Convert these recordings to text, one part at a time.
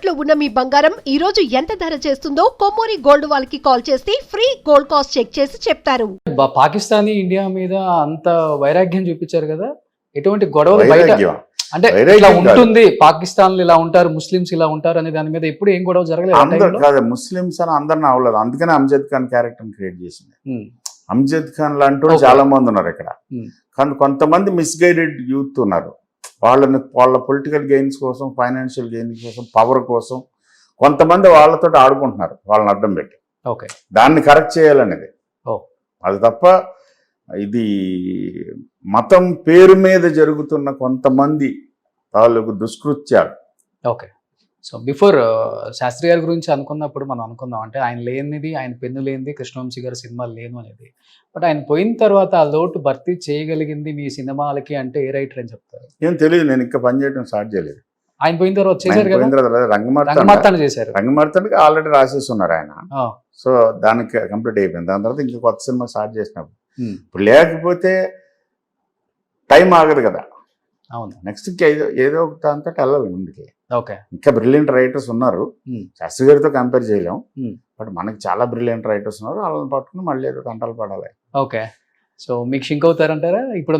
తాకట్టులో ఉన్న మీ బంగారం ఈ రోజు ఎంత ధర చేస్తుందో కొమ్మూరి గోల్డ్ వాళ్ళకి కాల్ చేస్తే ఫ్రీ గోల్డ్ కాస్ట్ చెక్ చేసి చెప్తారు. పాకిస్తాన్ ఇండియా మీద అంత వైరాగ్యం చూపించారు కదా, ఎటువంటి గొడవలు బయట అంటే ఇలా ఉంటుంది, పాకిస్తాన్ ఇలా ఉంటారు, ముస్లిమ్స్ ఇలా ఉంటారు అనే దాని మీద ఎప్పుడు ఏం గొడవ జరగలేదు. ముస్లిమ్స్ అని అందరిని అవ్వలేదు, అందుకనే అమ్జద్ ఖాన్ క్యారెక్టర్ క్రియేట్ చేసింది. అమ్జద్ ఖాన్ లాంటి చాలా మంది ఉన్నారు ఇక్కడ, కానీ కొంతమంది మిస్గైడెడ్ యూత్ ఉన్నారు. వాళ్ళ పొలిటికల్ గెయిన్స్ కోసం, ఫైనాన్షియల్ గెయిన్స్ కోసం, పవర్ కోసం కొంతమంది వాళ్ళతో ఆడుకుంటున్నారు, వాళ్ళని అడ్డం పెట్టి. ఓకే, దాన్ని కరెక్ట్ చేయాలనేది అది తప్ప ఇది మతం పేరు మీద జరుగుతున్న కొంతమంది తాలూకు దుష్కృత్యాలు. ఓకే, సో బిఫోర్ శాస్త్రి గారి గురించి అనుకున్నప్పుడు మనం అనుకుందాం అంటే ఆయన లేనిది, ఆయన పెన్ను లేనిది కృష్ణవంశీ గారి సినిమాలు లేను అనేది. బట్ ఆయన పోయిన తర్వాత ఆ లోటు భర్తీ చేయగలిగింది మీ సినిమాలకి అంటే ఏ రైటర్ అని చెప్తారు? ఏం తెలియదు, నేను ఇంకా పనిచేయడం స్టార్ట్ చేయలేదు. ఆయన పోయిన తర్వాత చేశారు కదా, రంగమార్తాండ చేశారు. రంగమార్తాండకి ఆల్రెడీ రాసేసి ఉన్నారు ఆయన, సో దానికి కంప్లీట్ అయిపోయింది. దాని తర్వాత ఇంకా కొత్త సినిమా స్టార్ట్ చేసినప్పుడు ఇప్పుడు లేకపోతే టైం ఆగదు కదా. అవును, నెక్స్ట్ ఏదో ఒక దాంతో వెళ్ళాలి ముందుకి. ఓకే, ఇంకా బ్రిలియంట్ రైటర్స్ ఉన్నారు, శాస్త్రి గారితో కంపేర్ చేయలేం, బట్ మనకి చాలా బ్రిలియంట్ రైటర్స్ ఉన్నారు, వాళ్ళని పట్టుకుని మళ్ళీ ఏదో తంటాలు పడాలి. ఓకే, సో మీకు షింక్ అవుతారంటారా ఇప్పుడు?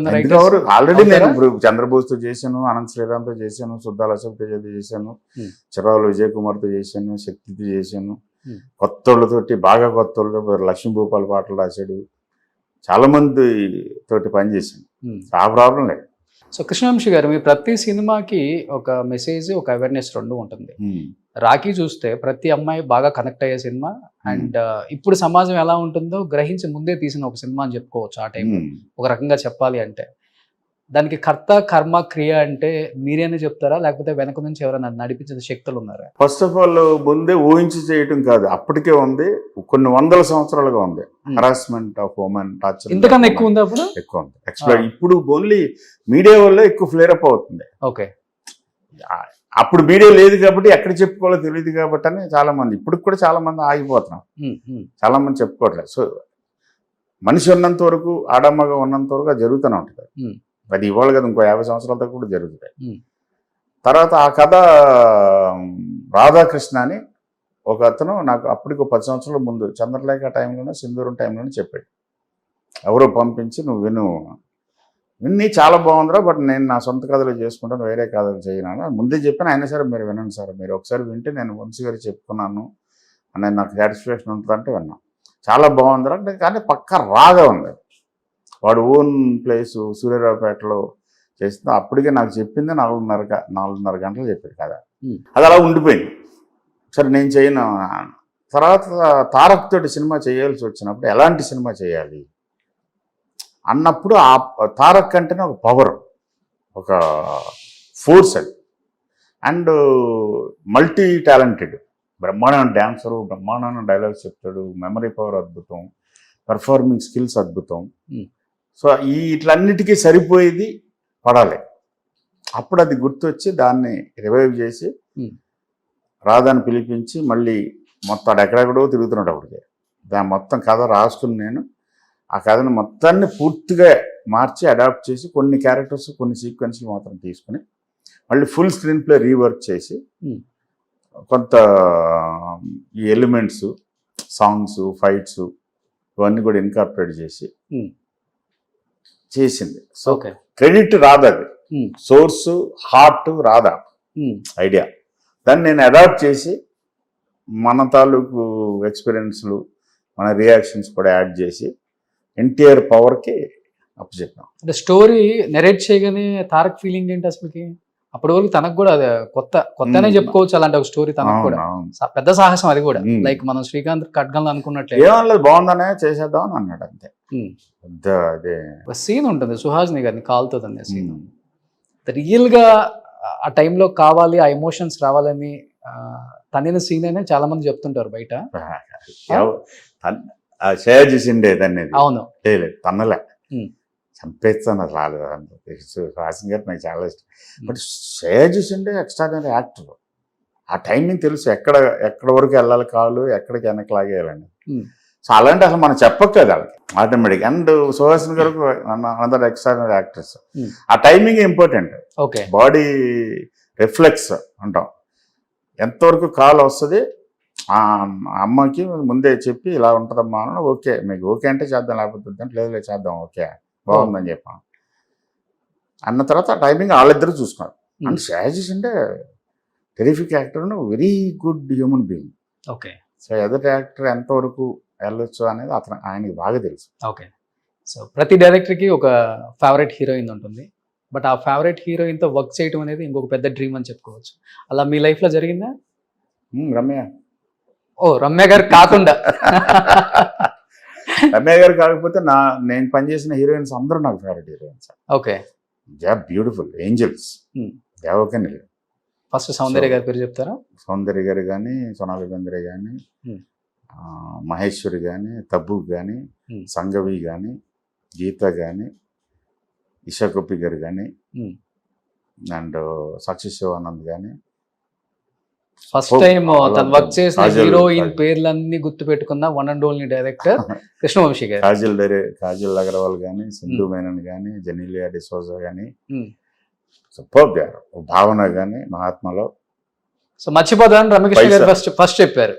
ఆల్రెడీ నేను ఇప్పుడు చంద్రబోస్తో చేశాను, అనంత్ శ్రీరామ్తో చేశాను, సుద్దాల అశోక్ తేజతో చేశాను, చిరవాల విజయ్ కుమార్తో చేశాను, శక్తితో చేశాను, కొత్త వాళ్ళతోటి బాగా కొత్త వాళ్ళతో లక్ష్మీ భూపాల్ పాటలు రాశాడు, చాలా మంది తోటి పనిచేశాను, ఆ ప్రాబ్లం లేదు. సో కృష్ణవంశీ గారు, మీ ప్రతి సినిమాకి ఒక మెసేజ్, ఒక అవేర్నెస్ రెండు ఉంటుంది. రాఖీ చూస్తే ప్రతి అమ్మాయి బాగా కనెక్ట్ అయ్యే సినిమా, అండ్ ఇప్పుడు సమాజం ఎలా ఉంటుందో గ్రహించి ముందే తీసిన ఒక సినిమా అని చెప్పుకోవచ్చు. ఆ టైంలో ఒక రకంగా చెప్పాలి అంటే దానికి కర్త కర్మ క్రియ అంటే మీరేనే చెప్తారా, లేకపోతే వెనక నుంచి ఎవరైనా నడిపించే శక్తులు ఉన్నారా? ఫస్ట్ ఆఫ్ ఆల్ ముందే ఊహించి చేయటం కాదు, అప్పటికే ఉంది, కొన్ని వందల సంవత్సరాలుగా ఉంది. హరాస్మెంట్ ఆఫ్ ఉమెన్, టార్చర్ ఇంతకన్నా ఎక్కువ ఉంది, అప్పుడు ఎక్కువ ఉంది. ఇప్పుడు ఓన్లీ మీడియా వల్ల ఎక్కువ ఫ్లేర్ అప్ అవుతుంది. ఓకే, అప్పుడు మీడియా లేదు కాబట్టి ఎక్కడ చెప్పుకోవాలో తెలియదు కాబట్టి అని చాలా మంది, ఇప్పుడు కూడా చాలా మంది ఆగిపోతున్నాం, చాలా మంది చెప్పుకోవట్లేదు. సో మనిషి ఉన్నంత వరకు, ఆడమ్మగా ఉన్నంత వరకు అది జరుగుతూనే ఉంటుంది. అది ఇవాళ కదా, ఇంకో 50 సంవత్సరాల దాకా కూడా జరుగుతాయి. తర్వాత ఆ కథ రాధాకృష్ణ అని ఒక అతను నాకు అప్పటికి 10 సంవత్సరాల ముందు చంద్రలేఖ టైంలోనే, సింధూరం టైంలోనే చెప్పాడు, ఎవరో పంపించి నువ్వు విన్ని చాలా బాగుందిరా, బట్ నేను నా సొంత కథలు చేసుకుంటాను, వేరే కథలు చేయను ముందే చెప్పాను. అయినా సరే మీరు వినండి సార్, మీరు ఒకసారి వింటే నేను వంశీ గారు చెప్పుకున్నాను అని నాకు సాటిస్ఫాక్షన్ ఉంటుందంటే విన్నాను. చాలా బాగుందిరా అంటే, కానీ పక్క రాగా ఉంది. వాడు ఓన్ ప్లేసు సూర్యరావుపేటలో చేస్తుంది. అప్పటికే నాకు చెప్పింది 4:30 గంటలు చెప్పాడు కదా, అది అలా ఉండిపోయింది. సరే నేను చేయను. తర్వాత తారక్ తోటి సినిమా చేయాల్సి వచ్చినప్పుడు ఎలాంటి సినిమా చేయాలి అన్నప్పుడు ఆ తారక్ అంటేనే ఒక పవర్, ఒక ఫోర్స్ అది, అండ్ మల్టీ టాలెంటెడ్, బ్రహ్మాండమైన డ్యాన్సరు, బ్రహ్మాండమైన డైలాగ్స్ చెప్తాడు, మెమరీ పవర్ అద్భుతం, పర్ఫార్మింగ్ స్కిల్స్ అద్భుతం. సో ఇట్లన్నిటికీ సరిపోయేది పడాలి. అప్పుడు అది గుర్తొచ్చి దాన్ని రివైవ్ చేసి రాధాని పిలిపించి మళ్ళీ మొత్తం ఎక్కడెక్కడో తిరుగుతున్నాడు. అప్పటికే దాని మొత్తం కథ రాసుకుని నేను ఆ కథను మొత్తాన్ని పూర్తిగా మార్చి అడాప్ట్ చేసి కొన్ని క్యారెక్టర్స్, కొన్ని సీక్వెన్స్లు మాత్రం తీసుకుని మళ్ళీ ఫుల్ స్క్రీన్ ప్లే రీవర్క్ చేసి కొంత ఈ ఎలిమెంట్స్, సాంగ్స్, ఫైట్స్ ఇవన్నీ కూడా ఇన్కార్పొరేట్ చేసి చేసింది. సో క్రెడిట్ రాధాది, సోర్స్ హార్ట్ రాధా ఐడియా. దాన్ని నేను అడాప్ట్ చేసి మన తాలూకు ఎక్స్పీరియన్స్లు, మన రియాక్షన్స్ కూడా యాడ్ చేసి ఎన్టీఆర్ పవర్కి అప్పచెప్పాం. అంటే స్టోరీ నెరేట్ చేయగానే తారక్ ఫీలింగ్ ఏంటి అసలుకి? అప్పటి వరకు తనకు కూడా అదే కొత్తనే చెప్పుకోవచ్చు, అలాంటి ఒక స్టోరీ తనకు కూడా పెద్ద సాహసం. అది కూడా లైక్ మనం శ్రీకాంత్ ఖడ్గంలో అనుకున్నట్లే, ఏమనలేదు, బాగుందనే చేసేద్దాం అని అన్నాడు అంతే. అదే సీన్ ఉంటుంది సుహాసిని గారిని కాలుతుంది అనే సీన్, రియల్ గా ఆ టైంలో కావాలి, ఆ ఎమోషన్స్ రావాలని తనిన సీన్ అయినా చాలా మంది చెప్తుంటారు బయట. షేర్ చేసిండే దాన్ని. అవును, తన్నలే, చంపేస్తాను రాలేదు. రాసిన గారు నాకు చాలా ఇష్టం, బట్ షేర్ చేసిండే ఎక్స్ట్రాడినరీ యాక్టర్. ఆ టైమింగ్ తెలుసు, ఎక్కడ వరకు వెళ్ళాలి కాలు, ఎక్కడికి వెనక్కి లాగేయాలని. సో అలాంటి అసలు మనం చెప్పక్కర్లేదు వాళ్ళకి ఆటోమేటిక్. అండ్ సుహాసిని గారు అనదర్ ఎక్స్ట్రాడినరీ ఎంతవరకు కాల్ వస్తుంది ఆ అమ్మకి ముందే చెప్పి ఇలా ఉంటుందమ్మా అని, ఓకే మీకు ఓకే అంటే చేద్దాం, లేకపోతే వద్దంటే లేదు లేదు చేద్దాం ఓకే బాగుందని చెప్పాను. అన్న తర్వాత ఆ టైమింగ్ వాళ్ళిద్దరూ చూసుకున్నారు. అండ్ శ్రేయస్ అంటే terrific actor, very good human being. Okay. So ఎదుటి యాక్టర్ ఎంతవరకు వెళ్ళొచ్చు అనేది ఆయనకి బాగా తెలుసు. ఓకే. సో ప్రతి డైరెక్టర్కి ఒక ఫేవరెట్ హీరోయిన్ ఉంటుంది, బట్ ఆ ఫేవరెట్ హీరోయిన్తో వర్క్ చేయడం అనేది ఇంకొక పెద్ద డ్రీమ్ అని చెప్పుకోవచ్చు. అలా మీ లైఫ్లో జరిగిందా? రమ్య. ఓ, రమ్య గారు కాకుండా రమ్య గారు కాకపోతే నేను పనిచేసిన హీరోయిన్స్ అందరూ నాకు favourite heroines. Okay. They are beautiful angels. దేవకని ఫస్ట్ సౌందర్య గారి పేరు చెప్తారా? సౌందర్య గారు కానీ, సోనాలి బెంద్రే కానీ, మహేశ్వరి కానీ, తబ్బు కానీ, సంగవి కానీ, గీత కానీ, ఇషా కొప్పి గారు కానీ, అండ్ సాక్షి శివానంద్ కానీ. ఫస్ట్ టైం తను వర్క్ చేసిన హీరోయిన్ పేర్లన్నీ గుర్తు పెట్టుకున్న one and only director Krishna Vamsi గారు. కాజల్ అగర్వాల్ కానీ, సింధు మేనన్ కానీ, జెనీలియా డిసోజా కానీ, సూపర్ గారు, భావన కానీ, మహాత్మలో. సో మర్చిపోదాను రమ్యకృష్ణ గారు ఫస్ట్ చెప్పారు.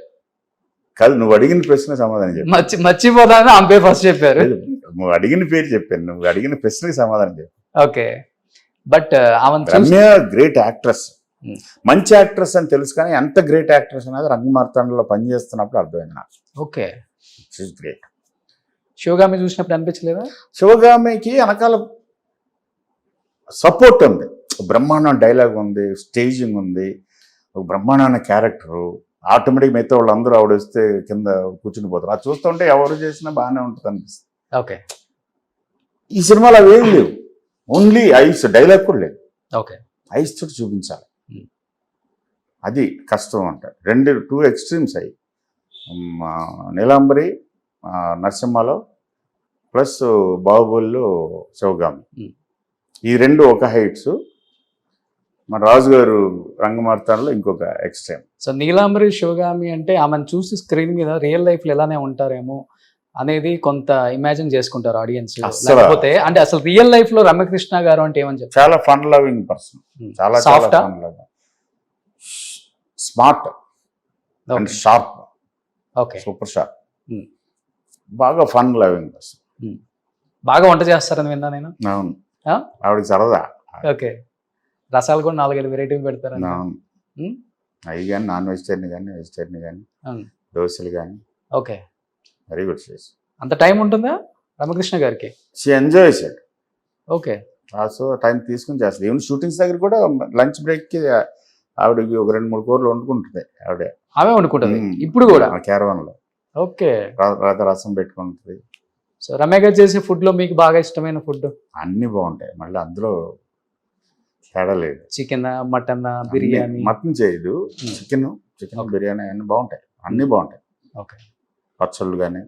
కాదు, నువ్వు అడిగిన ప్రశ్న సమాధానం చెప్పు. మర్చిపోదాను ఆమె పేరు ఫస్ట్ చెప్పారు. నువ్వు అడిగిన పేరు చెప్పాను, నువ్వు అడిగిన ప్రశ్నకి సమాధానం చెప్పు. Okay. But Ramya great actress, మంచి యాక్ట్రెస్ అని తెలుసు, కానీ ఎంత గ్రేట్ యాక్ట్రెస్ అనేది రంగమార్తాండలో పనిచేస్తున్నప్పుడు అర్థమైంది నాకు. ఓకే. గ్రేట్. శివగామి చూసినప్పుడు అనిపించలేదా? శివగామికి వెనకాల సపోర్ట్ ఉంది, బ్రహ్మాండం డైలాగ్ ఉంది, స్టేజింగ్ ఉంది, ఒక బ్రహ్మాండమైన క్యారెక్టరు. ఆటోమేటిక్ మిగతా వాళ్ళు అందరూ ఆవిడ వస్తే కింద కూర్చుని పోతారు. అది చూస్తుంటే ఎవరు చేసినా బాగానే ఉంటుంది అనిపిస్తుంది. ఓకే. ఈ సినిమాలో అవి ఏం లేవు, ఓన్లీ ఐస్, డైలాగ్ కూడా లేదు. ఓకే. ఐస్ తోటి చూపించాలి, అది కష్టం అంట. టూ ఎక్స్ట్రీమ్స్ అయ్యి, నీలాంబరి నరసింహలో ప్లస్ బాహుబలిలో శివగామి, ఈ రెండు ఒక హైట్స్. మన రాజు గారు రంగమార్తాండలో ఇంకొక ఎక్స్ట్రీమ్. సో నీలాంబరి శివగామి అంటే ఆమెను చూసి స్క్రీన్ మీద రియల్ లైఫ్ లో ఎలానే ఉంటారేమో అనేది కొంత ఇమాజిన్ చేసుకుంటారు ఆడియన్స్. లేకపోతే అంటే అసలు రియల్ లైఫ్ లో రమ్యకృష్ణ గారు అంటే ఏమని చెప్తారు? చాలా ఫన్ లవింగ్ పర్సన్, చాలా soft, smart and sharp. Okay. Super sharp, బాగా ఫన్ లవింగ్ పర్సన్. బాగా వంట చేస్తారని విన్నా నేను. అవును, ఆవిడకి సరదా. ఓకే. రసాలు కూడా 4-5 వెరైటీలు పెడతారు. అవును, అవి కానీ నాన్ వెజిటేరియన్ కానీ, వెజిటేరియన్ కానీ, దోశలు కానీ. ఓకే. వెరీ గుడ్ చేసి. అంత టైం ఉంటుందా రమకృష్ణ గారికి? She enjoys it. Okay. So time తీసుకుని చేస్తుంది. ఈవెన్ షూటింగ్స్ దగ్గర కూడా లంచ్ బ్రేక్కి ఆవిడకి ఒక 2-3 కూరలు వండుకుంటుంది. ఆమె వండుకుంటుంది ఇప్పుడు కూడా క్యారవాన్లో. ఓకే. రసం పెట్టుకుంటుంది. సో రమ్య గారు చేసే ఫుడ్ లో మీకు బాగా ఇష్టమైన ఫుడ్? అన్ని బాగుంటాయి, మళ్ళీ అందులో తేడా లేదు. Chicken, mutton, biryani. మటన్ చేయదు, చికెన్ బిర్యానీ అన్ని బాగుంటాయి, అన్ని బాగుంటాయి. ఓకే. పచ్చళ్ళు కానీ.